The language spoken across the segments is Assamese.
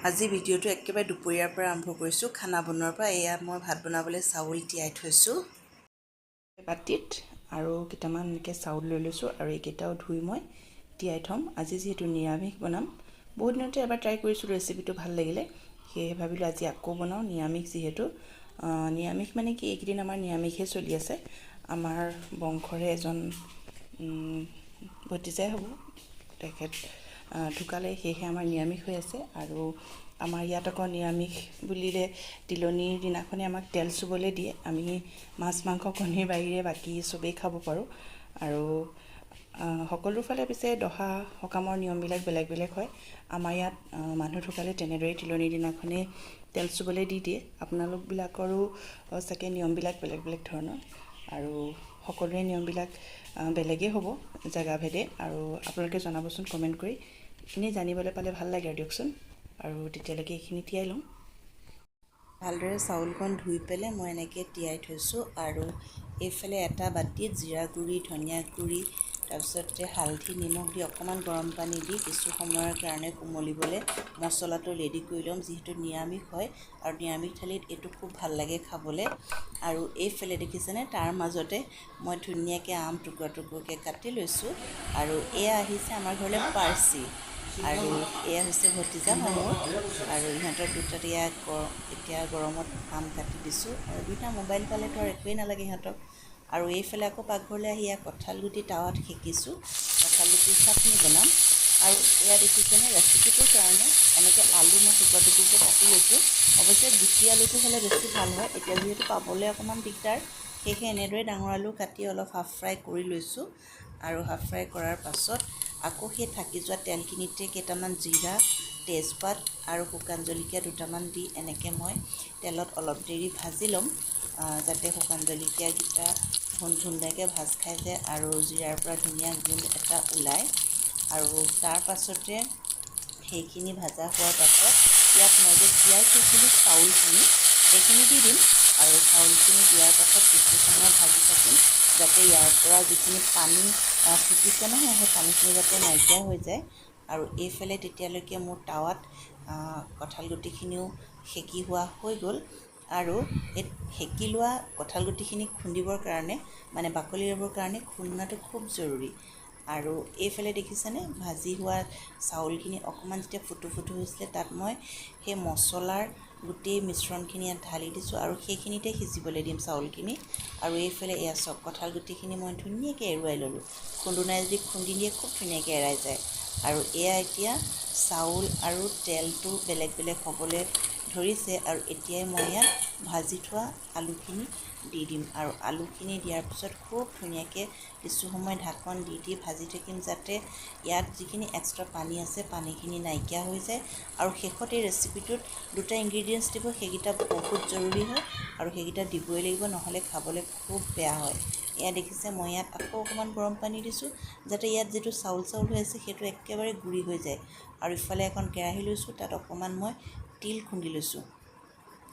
আজি ভিডিঅ'টো একেবাৰে দুপৰীয়াৰ পৰা আৰম্ভ কৰিছোঁ খানা বনোৱাৰ পৰা। এয়া মই ভাত বনাবলৈ চাউল তিয়াই থৈছোঁ বাটিত, আৰু কেইটামান এনেকৈ চাউল লৈ লৈছোঁ, আৰু এইকেইটাও ধুই মই তিয়াই থ'ম। আজি যিহেতু নিৰামিষ বনাম, বহুত দিনতে এবাৰ ট্ৰাই কৰিছোঁ, ৰেচিপিটো ভাল লাগিলে, সেয়ে ভাবিলোঁ আজি আকৌ বনাওঁ। নিৰামিষ যিহেতু, নিৰামিষ মানে কি, এইকেইদিন আমাৰ নিৰামিষে চলি আছে। আমাৰ বংশৰে এজন ভতিজাই হ'ব, তেখেত ঢুকালে, সেয়েহে আমাৰ নিৰামিষ হৈ আছে। আৰু আমাৰ ইয়াত আকৌ নিৰামিষ বুলিলে তিলনীৰ দিনাখনে আমাক তেল চুবলৈ দিয়ে। আমি মাছ মাংস কণীৰ বাহিৰে বাকী চবেই খাব পাৰোঁ। আৰু সকলো ফালে পিছে দহা সকামৰ নিয়মবিলাক বেলেগ বেলেগ হয়। আমাৰ ইয়াত মানুহ ঢুকালে তেনেদৰেই তিলনীৰ দিনাখনেই তেল চুবলৈ দি দিয়ে। আপোনালোকবিলাকৰো চাগে নিয়মবিলাক বেলেগ বেলেগ ধৰণৰ, আৰু সকলোৰে নিয়মবিলাক বেলেগেই হ'ব জেগাভেদে। আৰু আপোনালোকে জনাবচোন কমেণ্ট কৰি, এনেই জানিবলৈ পালে ভাল লাগে আৰু দিয়কচোন। আৰু তেতিয়ালৈকে এইখিনি তিয়াই লওঁ। ভালদৰে চাউলকণ ধুই পেলাই মই এনেকৈ তিয়াই থৈছোঁ। আৰু এইফালে এটা বাতিত জিৰা গুড়ি, ধনিয়া গুড়ি, তাৰপিছতে হালধি, নিমখ দি অকণমান গৰম পানী দি কিছু সময়ৰ কাৰণে কোমলিবলৈ মছলাটো ৰেডি কৰি ল'ম। যিহেতু নিৰামিষ হয়, আৰু নিৰামিষ থালিত এইটো খুব ভাল লাগে খাবলৈ। আৰু এইফালে দেখিছেনে, তাৰ মাজতে মই ধুনীয়াকৈ আম টুকুৰা টুকুৰকৈ কাটি লৈছোঁ। আৰু এয়া আহিছে আমাৰ ঘৰলৈ পাৰ্চি, আৰু এয়া হৈছে ভতিজা মোৰ। আৰু ইহঁতৰ দুটাত এতিয়া গৰমত আম কাটি দিছোঁ, আৰু দুটা মোবাইল পালেতো আৰু একোৱেই নালাগে সিহঁতক। আৰু এইফালে আকৌ পাকঘৰলৈ আহি কঁঠাল গুটি টাৱাত সেকিছোঁ, কঁঠাল গুটিৰ চাটনি বনাম। আৰু এয়া দেখিছেনে, ৰেচিপিটোৰ কাৰণে এনেকৈ আলু মই টুকুৰা টুকুৰকৈ কাটি লৈছোঁ। অৱশ্যে গুটি আলুটো হ'লে বেছি ভাল হয়, এতিয়া যিহেতু পাবলৈ অকণমান দিগদাৰ, সেয়েহে এনেদৰে ডাঙৰ আলু কাটি অলপ হাফ ফ্ৰাই কৰি লৈছোঁ। আৰু হাফ ফ্ৰাই কৰাৰ পাছত আকৌ সেই থাকি যোৱা তেলখিনিতে কেইটামান জিৰা, তেজপাত আৰু শুকান জলকীয়া দুটামান দি এনেকৈ মই তেলত অলপ দেৰি ভাজি ল'ম, যাতে শুকান জলকীয়াকেইটা ধুনীয়াকৈ ভাজ খাই যায় আৰু জিৰাৰ পৰা ধুনীয়া গোন্ধ এটা ওলায়। আৰু তাৰ পাছতে সেইখিনি ভাজা হোৱাৰ পাছত ইয়াত মই যে তিয়াই থৈছিলোঁ চাউলখিনি, সেইখিনি দি দিম। আৰু চাউলখিনি দিয়াৰ পাছত কিছু সময় ভাজি থাকিম, যাতে ইয়াৰ পৰা যিখিনি পানী ফুটিছে নহয়, সেই পানীখিনি যাতে নাইকিয়া হৈ যায়। আৰু এইফালে তেতিয়ালৈকে মোৰ টাৱাত কঁঠাল গুটিখিনিও সেকি হোৱা হৈ গ'ল। আৰু এই সেকি লোৱা কঁঠাল গুটিখিনি খুন্দিবৰ কাৰণে, মানে বাকলি এৰিবৰ কাৰণে খুন্দনাটো খুব জৰুৰী। আৰু এইফালে দেখিছেনে, ভাজি হোৱা চাউলখিনি অকণমান যেতিয়া ফুটো ফুটো হৈছিলে, তাত মই সেই মছলাৰ গোটেই মিশ্ৰণখিনি ইয়াত ঢালি দিছোঁ, আৰু সেইখিনিতে সিজিবলৈ দিম চাউলখিনি। আৰু এইফালে এয়া চাওক, কঁঠাল গুটিখিনি মই ধুনীয়াকৈ এৰুৱাই ল'লোঁ। খুন্দনাই যদি খুন্দি দিয়ে খুব ধুনীয়াকৈ এৰাই যায়। আৰু এয়া এতিয়া চাউল আৰু তেলটো বেলেগ বেলেগ হ'বলৈ ধৰিছে, আৰু এতিয়াই মই ইয়াত ভাজি থোৱা আলুখিনি দি দিম। আৰু আলুখিনি দিয়াৰ পিছত খুব ধুনীয়াকৈ কিছু সময় ঢাকন দি দি ভাজি থাকিম, যাতে ইয়াত যিখিনি এক্সট্ৰা পানী আছে পানীখিনি নাইকিয়া হৈ যায়। আৰু শেষত এই ৰেচিপিটোত দুটা ইনগ্ৰিডিয়েণ্টছ দিব, সেইকেইটা বহুত জৰুৰী হয়, আৰু সেইকেইটা দিবই লাগিব, নহ'লে খাবলৈ খুব বেয়া হয়। এয়া দেখিছে, মই ইয়াত আকৌ অকণমান গৰম পানী দিছোঁ, যাতে ইয়াত যিটো চাউল হৈ আছে সেইটো একেবাৰে গুড়ি হৈ যায়। আৰু ইফালে এখন কেৰাহী লৈছোঁ, তাত অকণমান মই তিল খুন্দি লৈছোঁ।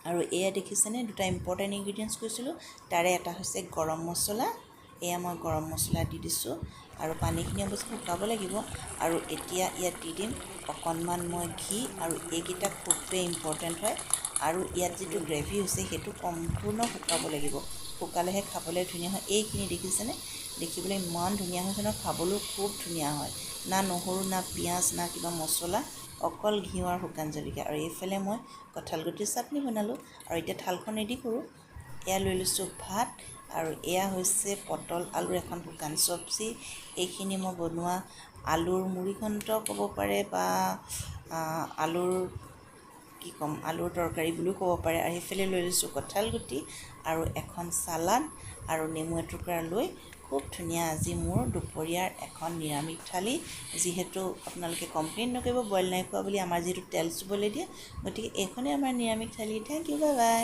আৰু এয়া দেখিছেনে, দুটা ইম্পৰ্টেণ্ট ইনগ্ৰিডিয়েণ্টছ কৈছিলোঁ, তাৰে এটা হৈছে গৰম মছলা। এয়া মই গৰম মছলা দি দিছোঁ, আৰু পানীখিনি অৱশ্যে শুকাব লাগিব। আৰু এতিয়া ইয়াত দি দিম অকণমান মই ঘি, আৰু এইকেইটা খুবেই ইম্পৰ্টেণ্ট হয়। আৰু ইয়াত যিটো গ্ৰেভি হৈছে সেইটো সম্পূৰ্ণ শুকাব লাগিব, শুকালেহে খাবলৈ ধুনীয়া হয়। এইখিনি দেখিছেনে, দেখিবলৈ ইমান ধুনীয়া হৈছে ন, খাবলৈও খুব ধুনীয়া হয়। না নহৰু, না পিঁয়াজ, না কিবা মছলা, অকল ঘিউ আৰু শুকান জলকীয়া। আৰু এইফালে মই কঁঠাল গুটিৰ চাটনি বনালোঁ। আৰু এতিয়া থালখন ৰেডি কৰোঁ। এয়া লৈ লৈছোঁ ভাত, আৰু এয়া হৈছে পটল আলুৰ এখন শুকান চব্জি। এইখিনি মই বনোৱা আলুৰ মুড়িঘণ্ট ক'ব পাৰে, বা আলুৰ কি ক'ম, আলুৰ তৰকাৰী বুলিও ক'ব পাৰে। আৰু সেইফালে লৈ লৈছোঁ কঁঠাল গুটি আৰু এখন চালাড আৰু নেমু এটুকুৰা লৈ খুব ধুনীয়া আজি মোৰ দুপৰীয়াৰ এখন নিৰামিষ থালি। যিহেতু আপোনালোকে কমপ্লেইন নকৰিব বইল নাই খোৱা বুলি, আমাৰ যিহেতু তেল চুবলৈ দিয়ে, গতিকে এইখনেই আমাৰ নিৰামিষ থালি। Thank U, bye bye.